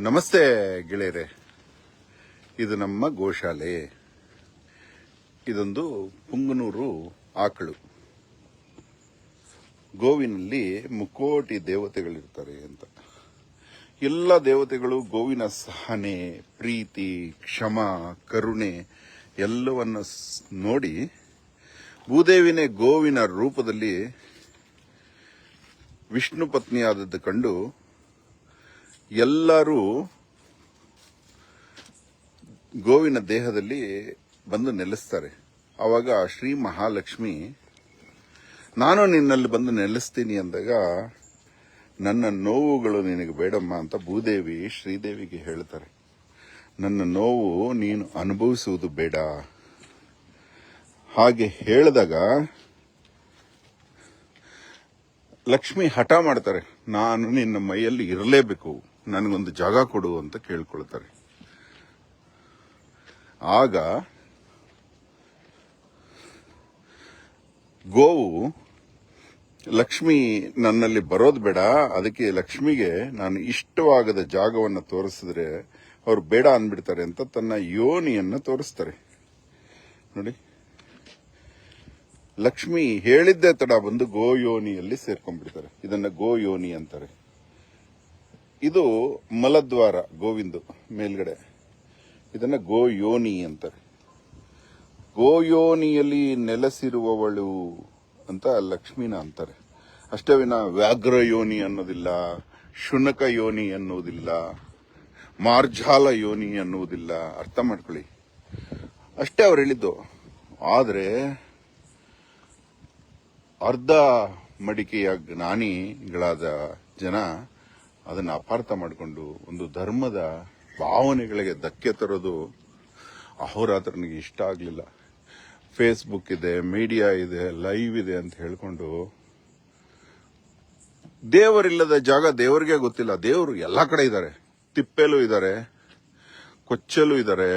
ನಮಸ್ತೆ ಗೆಳೆಯರೆ, ಇದು ನಮ್ಮ ಗೋಶಾಲೆ. ಇದೊಂದು ಪುಂಗನೂರು ಆಕಳು. ಗೋವಿನಲ್ಲಿ ಮುಕ್ಕೋಟಿ ದೇವತೆಗಳಿರ್ತಾರೆ ಅಂತ. ಎಲ್ಲ ದೇವತೆಗಳು ಗೋವಿನ ಸಹನೆ, ಪ್ರೀತಿ, ಕ್ಷಮ, ಕರುಣೆ ಎಲ್ಲವನ್ನ ನೋಡಿ ಭೂದೇವಿನೇ ಗೋವಿನ ರೂಪದಲ್ಲಿ ವಿಷ್ಣು ಪತ್ನಿಯಾದದ್ದು ಕಂಡು ಎಲ್ಲರೂ ಗೋವಿನ ದೇಹದಲ್ಲಿ ಬಂದು ನೆಲೆಸ್ತಾರೆ. ಆವಾಗ ಶ್ರೀ ಮಹಾಲಕ್ಷ್ಮಿ ನಾನು ನಿನ್ನಲ್ಲಿ ಬಂದು ನೆಲೆಸ್ತೀನಿ ಅಂದಾಗ ನನ್ನ ನೋವುಗಳು ನಿನಗೆ ಬೇಡಮ್ಮ ಅಂತ ಭೂದೇವಿ ಶ್ರೀದೇವಿಗೆ ಹೇಳ್ತಾರೆ. ನನ್ನ ನೋವು ನೀನು ಅನುಭವಿಸುವುದು ಬೇಡ. ಹಾಗೆ ಹೇಳಿದಾಗ ಲಕ್ಷ್ಮಿ ಹಠ ಮಾಡ್ತಾರೆ, ನಾನು ನಿನ್ನ ಮೈಯಲ್ಲಿ ಇರಲೇಬೇಕು, ನನಗೊಂದು ಜಾಗ ಕೊಡು ಅಂತ ಕೇಳ್ಕೊಳ್ತಾರೆ. ಆಗ ಗೋವು ಲಕ್ಷ್ಮಿ ನನ್ನಲ್ಲಿ ಬರೋದು ಬೇಡ, ಅದಕ್ಕೆ ಲಕ್ಷ್ಮಿಗೆ ನಾನು ಇಷ್ಟವಾಗದ ಜಾಗವನ್ನು ತೋರಿಸಿದ್ರೆ ಅವ್ರು ಬೇಡ ಅಂದ್ಬಿಡ್ತಾರೆ ಅಂತ ತನ್ನ ಯೋನಿಯನ್ನ ತೋರಿಸ್ತಾರೆ. ನೋಡಿ, ಲಕ್ಷ್ಮಿ ಹೇಳಿದ್ದೇ ತಡ ಬಂದು ಗೋಯೋನಿಯಲ್ಲಿ ಸೇರ್ಕೊಂಡ್ಬಿಡ್ತಾರೆ. ಇದನ್ನ ಗೋಯೋನಿ ಅಂತಾರೆ. ಇದು ಮಲದ್ವಾರ ಗೋವಿಂದು ಮೇಲ್ಗಡೆ, ಇದನ್ನ ಗೋಯೋನಿ ಅಂತಾರೆ. ಗೋಯೋನಿಯಲ್ಲಿ ನೆಲೆಸಿರುವವಳು ಅಂತ ಲಕ್ಷ್ಮಿನ ಅಂತಾರೆ. ಅಷ್ಟೇ ವಿನ ವ್ಯಾಘ್ರ ಯೋನಿ ಅನ್ನೋದಿಲ್ಲ, ಶುನಕ ಯೋನಿ ಅನ್ನೋದಿಲ್ಲ, ಮಾರ್ಜಾಲ ಯೋನಿ ಅನ್ನುವುದಿಲ್ಲ. ಅರ್ಥ ಮಾಡ್ಕೊಳ್ಳಿ, ಅಷ್ಟೇ ಅವ್ರು ಹೇಳಿದ್ದು. ಆದ್ರೆ ಅರ್ಧ ಮಡಿಕೆಯ ಜ್ಞಾನಿಗಳಾದ ಜನ ಅದನ್ನು ಅಪಾರ್ಥ ಮಾಡಿಕೊಂಡು ಒಂದು ಧರ್ಮದ ಭಾವನೆಗಳಿಗೆ ಧಕ್ಕೆ ತರೋದು ಅಹೋರಾತ್ರನಿಗೆ ಇಷ್ಟ ಆಗಲಿಲ್ಲ. ಫೇಸ್ಬುಕ್ ಇದೆ, ಮೀಡಿಯಾ ಇದೆ, ಲೈವ್ ಇದೆ ಅಂತ ಹೇಳ್ಕೊಂಡು ದೇವರಿಲ್ಲದ ಜಾಗ ದೇವರಿಗೆ ಗೊತ್ತಿಲ್ಲ. ದೇವರು ಎಲ್ಲ ಕಡೆ ಇದ್ದಾರೆ. ತಿಪ್ಪೆಲೂ ಇದ್ದಾರೆ, ಕೊಚ್ಚಲು ಇದ್ದಾರೆ,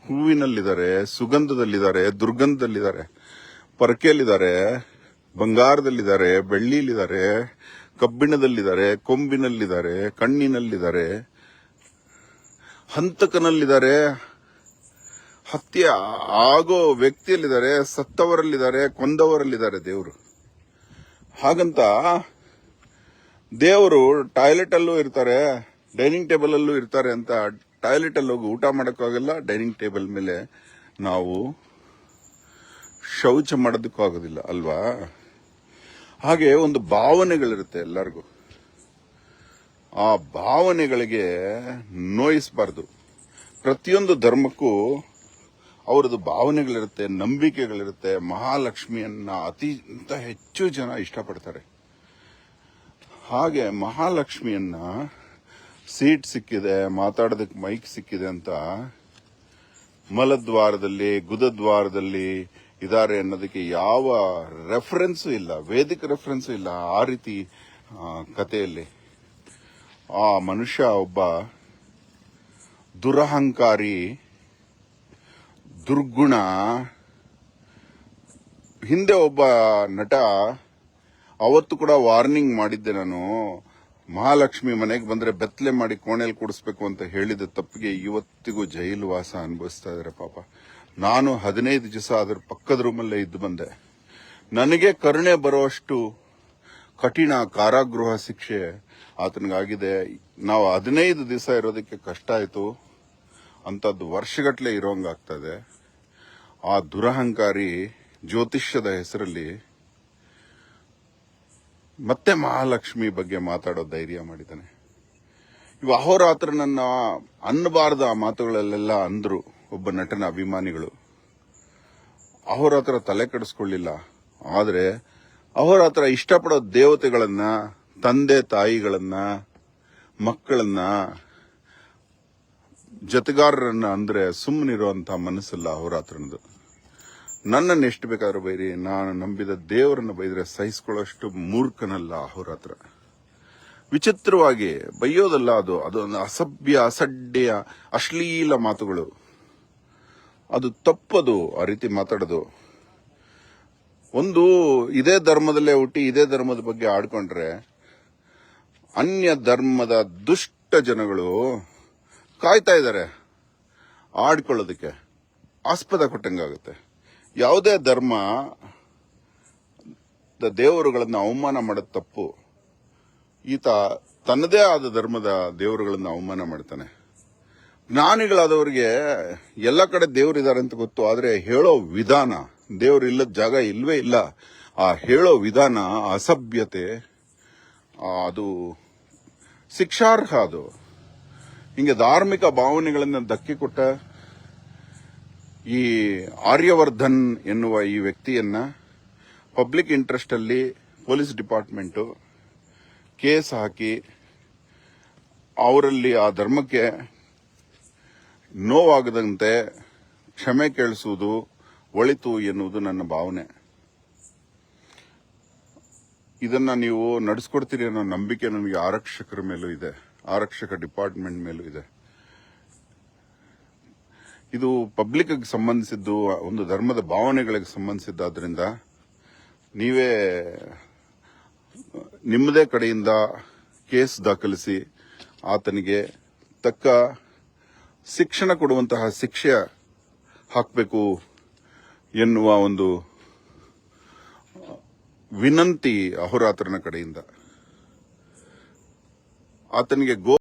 ಹೂವಿನಲ್ಲಿದ್ದಾರೆ, ಸುಗಂಧದಲ್ಲಿದ್ದಾರೆ, ದುರ್ಗಂಧದಲ್ಲಿದ್ದಾರೆ, ಪರಕೆಯಲ್ಲಿದ್ದಾರೆ, ಬಂಗಾರದಲ್ಲಿದ್ದಾರೆ, ಬೆಳ್ಳಿಲಿದ್ದಾರೆ, ಕಬ್ಬಿಣದಲ್ಲಿದ್ದಾರೆ, ಕೊಂಬಿನಲ್ಲಿದ್ದಾರೆ, ಕಣ್ಣಿನಲ್ಲಿದ್ದಾರೆ, ಹಂತಕನಲ್ಲಿದ್ದಾರೆ, ಹತ್ಯೆ ಆಗೋ ವ್ಯಕ್ತಿಯಲ್ಲಿದ್ದಾರೆ, ಸತ್ತವರಲ್ಲಿದ್ದಾರೆ, ಕೊಂದವರಲ್ಲಿದ್ದಾರೆ ದೇವರು. ಹಾಗಂತ ದೇವರು ಟಾಯ್ಲೆಟ್ ಅಲ್ಲೂ ಇರ್ತಾರೆ, ಡೈನಿಂಗ್ ಟೇಬಲ್ ಅಲ್ಲೂ ಇರ್ತಾರೆ ಅಂತ ಟಾಯ್ಲೆಟ್ ಅಲ್ಲಿ ಹೋಗಿ ಊಟ ಮಾಡೋಕ್ಕಾಗಲ್ಲ, ಡೈನಿಂಗ್ ಟೇಬಲ್ ಮೇಲೆ ನಾವು ಶೌಚ ಮಾಡೋದಕ್ಕೂ ಆಗೋದಿಲ್ಲ ಅಲ್ವಾ? ಹಾಗೆ ಒಂದು ಭಾವನೆಗಳಿರುತ್ತೆ ಎಲ್ಲರಿಗೂ. ಆ ಭಾವನೆಗಳಿಗೆ ನೋಯಿಸಬಾರ್ದು. ಪ್ರತಿಯೊಂದು ಧರ್ಮಕ್ಕೂ ಅವರದ್ದು ಭಾವನೆಗಳಿರುತ್ತೆ, ನಂಬಿಕೆಗಳಿರುತ್ತೆ. ಮಹಾಲಕ್ಷ್ಮಿಯನ್ನ ಅತ್ಯಂತ ಹೆಚ್ಚು ಜನ ಇಷ್ಟಪಡ್ತಾರೆ. ಹಾಗೆ ಮಹಾಲಕ್ಷ್ಮಿಯನ್ನ ಸೀಟ್ ಸಿಕ್ಕಿದೆ, ಮಾತಾಡೋದಕ್ಕೆ ಮೈಕ್ ಸಿಕ್ಕಿದೆ ಅಂತ ಮಲದ್ವಾರದಲ್ಲಿ, ಗುದದ್ವಾರದಲ್ಲಿ ಇದ್ದಾರೆ ಅನ್ನೋದಕ್ಕೆ ಯಾವ ರೆಫರೆನ್ಸು ಇಲ್ಲ, ವೇದಿಕ ರೆಫರೆನ್ಸು ಇಲ್ಲ. ಆ ರೀತಿ ಕಥೆಯಲ್ಲಿ ಆ ಮನುಷ್ಯ ಒಬ್ಬ ದುರಹಂಕಾರಿ, ದುರ್ಗುಣ. ಹಿಂದೆ ಒಬ್ಬ ನಟ ಅವತ್ತು ಕೂಡ ವಾರ್ನಿಂಗ್ ಮಾಡಿದ್ದೆ ನಾನು, ಮಹಾಲಕ್ಷ್ಮಿ ಮನೆಗೆ ಬಂದ್ರೆ ಬೆತ್ತಲೆ ಮಾಡಿ ಕೋಣೆಯಲ್ಲಿ ಕೂಡಿಸ್ಬೇಕು ಅಂತ ಹೇಳಿದ ತಪ್ಪಿಗೆ ಇವತ್ತಿಗೂ ಜೈಲು ವಾಸ ಅನುಭವಿಸ್ತಾ ಇದಾರೆ ಪಾಪ. ನಾನು 15 ದಿವಸ ಅದರ ಪಕ್ಕದ ರೂಮಲ್ಲೇ ಇದ್ದು ಬಂದೆ. ನನಗೆ ಕರುಣೆ ಬರುವಷ್ಟು ಕಠಿಣ ಕಾರಾಗೃಹ ಶಿಕ್ಷೆ ಆತನಿಗಾಗಿದೆ. ನಾವು 15 ದಿವಸ ಇರೋದಕ್ಕೆ ಕಷ್ಟ ಆಯ್ತು, ಅಂತದ್ದು ವರ್ಷಗಟ್ಟಲೆ ಇರೋಂಗಾಗ್ತಾ ಇದೆ. ಆ ದುರಹಂಕಾರಿ ಜ್ಯೋತಿಷ್ಯದ ಹೆಸರಲ್ಲಿ ಮತ್ತೆ ಮಹಾಲಕ್ಷ್ಮಿ ಬಗ್ಗೆ ಮಾತಾಡೋ ಧೈರ್ಯ ಮಾಡಿದ್ದಾನೆ. ಇವು ಅಹೋರಾತ್ರ ನನ್ನ ಅನ್ನಬಾರ್ದ ಆ ಮಾತುಗಳಲ್ಲೆಲ್ಲ ಅಂದ್ರು ಒಬ್ಬ ನಟನ ಅಭಿಮಾನಿಗಳು. ಅಹೋರಾತ್ರ ತಲೆ ಕೆಡಿಸ್ಕೊಳ್ಳಿಲ್ಲ. ಆದ್ರೆ ಅಹೋರಾತ್ರ ಇಷ್ಟಪಡೋ ದೇವತೆಗಳನ್ನ, ತಂದೆ ತಾಯಿಗಳನ್ನ, ಮಕ್ಕಳನ್ನ, ಜತೆಗಾರರನ್ನ ಅಂದ್ರೆ ಸುಮ್ಮನಿರುವಂತಹ ಮನಸ್ಸಲ್ಲ ಅಹೋರಾತ್ರನದು. ನನ್ನನ್ನು ಎಷ್ಟು ಬೇಕಾದ್ರೂ ಬೈರಿ, ನಾನು ನಂಬಿದ ದೇವರನ್ನ ಬೈದ್ರೆ ಸಹಿಸಿಕೊಳ್ಳೋಷ್ಟು ಮೂರ್ಖನಲ್ಲ ಅಹೋರಾತ್ರ. ವಿಚಿತ್ರವಾಗಿ ಬೈಯೋದಲ್ಲ, ಅದೊಂದು ಅಸಭ್ಯ, ಅಸಡ್ಡೆಯ, ಅಶ್ಲೀಲ ಮಾತುಗಳು. ಅದು ತಪ್ಪದು ಆ ರೀತಿ ಮಾತಾಡೋದು. ಒಂದು ಇದೇ ಧರ್ಮದಲ್ಲೇ ಹುಟ್ಟಿ ಇದೇ ಧರ್ಮದ ಬಗ್ಗೆ ಆಡ್ಕೊಂಡ್ರೆ ಅನ್ಯ ಧರ್ಮದ ದುಷ್ಟ ಜನಗಳು ಕಾಯ್ತಾ ಇದ್ದಾರೆ ಆಡ್ಕೊಳ್ಳೋದಕ್ಕೆ. ಆಸ್ಪದ ಕೊಟ್ಟಂಗಾಗುತ್ತೆ. ಯಾವುದೇ ಧರ್ಮ ದೇವರುಗಳನ್ನು ಅವಮಾನ ಮಾಡೋದು ತಪ್ಪು. ಈತ ತನ್ನದೇ ಆದ ಧರ್ಮದ ದೇವರುಗಳನ್ನು ಅವಮಾನ ಮಾಡ್ತಾನೆ. ಜ್ಞಾನಿಗಳಾದವರಿಗೆ ಎಲ್ಲ ಕಡೆ ದೇವರಿದ್ದಾರೆ ಅಂತ ಗೊತ್ತು, ಆದರೆ ಹೇಳೋ ವಿಧಾನ, ದೇವರು ಇಲ್ಲದ ಜಾಗ ಇಲ್ವೇ ಇಲ್ಲ. ಆ ಹೇಳೋ ವಿಧಾನ ಅಸಭ್ಯತೆ, ಅದು ಶಿಕ್ಷಾರ್ಹ. ಅದು ಹಿಂಗೆ ಧಾರ್ಮಿಕ ಭಾವನೆಗಳನ್ನು ಧಕ್ಕೆ ಕೊಟ್ಟ ಈ ಆರ್ಯವರ್ಧನ್ ಎನ್ನುವ ಈ ವ್ಯಕ್ತಿಯನ್ನ ಪಬ್ಲಿಕ್ ಇಂಟ್ರೆಸ್ಟ್ ಅಲ್ಲಿ ಪೊಲೀಸ್ ಡಿಪಾರ್ಟ್ಮೆಂಟ್ ಕೇಸ್ ಹಾಕಿ ಅವರಲ್ಲಿ ಆ ಧರ್ಮಕ್ಕೆ ನೋವಾಗದಂತೆ ಕ್ಷಮೆ ಕೇಳಿಸುವುದು ಒಳಿತು ಎನ್ನುವುದು ನನ್ನ ಭಾವನೆ. ಇದನ್ನ ನೀವು ನಡೆಸ್ಕೊಡ್ತೀರಿ ಅನ್ನೋ ನಂಬಿಕೆ ನನಗೆ ಆರಕ್ಷಕರ ಮೇಲೂ ಇದೆ, ಆರಕ್ಷಕ ಡಿಪಾರ್ಟ್ಮೆಂಟ್ ಮೇಲೂ ಇದೆ. ಇದು ಪಬ್ಲಿಕ್ ಸಂಬಂಧಿಸಿದ್ದು, ಒಂದು ಧರ್ಮದ ಭಾವನೆಗಳಿಗೆ ಸಂಬಂಧಿಸಿದ್ದಾದ್ರಿಂದ ನೀವೇ ನಿಮ್ಮದೇ ಕಡೆಯಿಂದ ಕೇಸ್ ದಾಖಲಿಸಿ ಆತನಿಗೆ ತಕ್ಕ ಶಿಕ್ಷಣ ಕೊಡುವಂತಹ ಶಿಕ್ಷೆ ಹಾಕಬೇಕು ಎನ್ನುವ ಒಂದು ವಿನಂತಿ ಅಹೋರಾತ್ರನ ಕಡೆಯಿಂದ. ಆತನಿಗೆ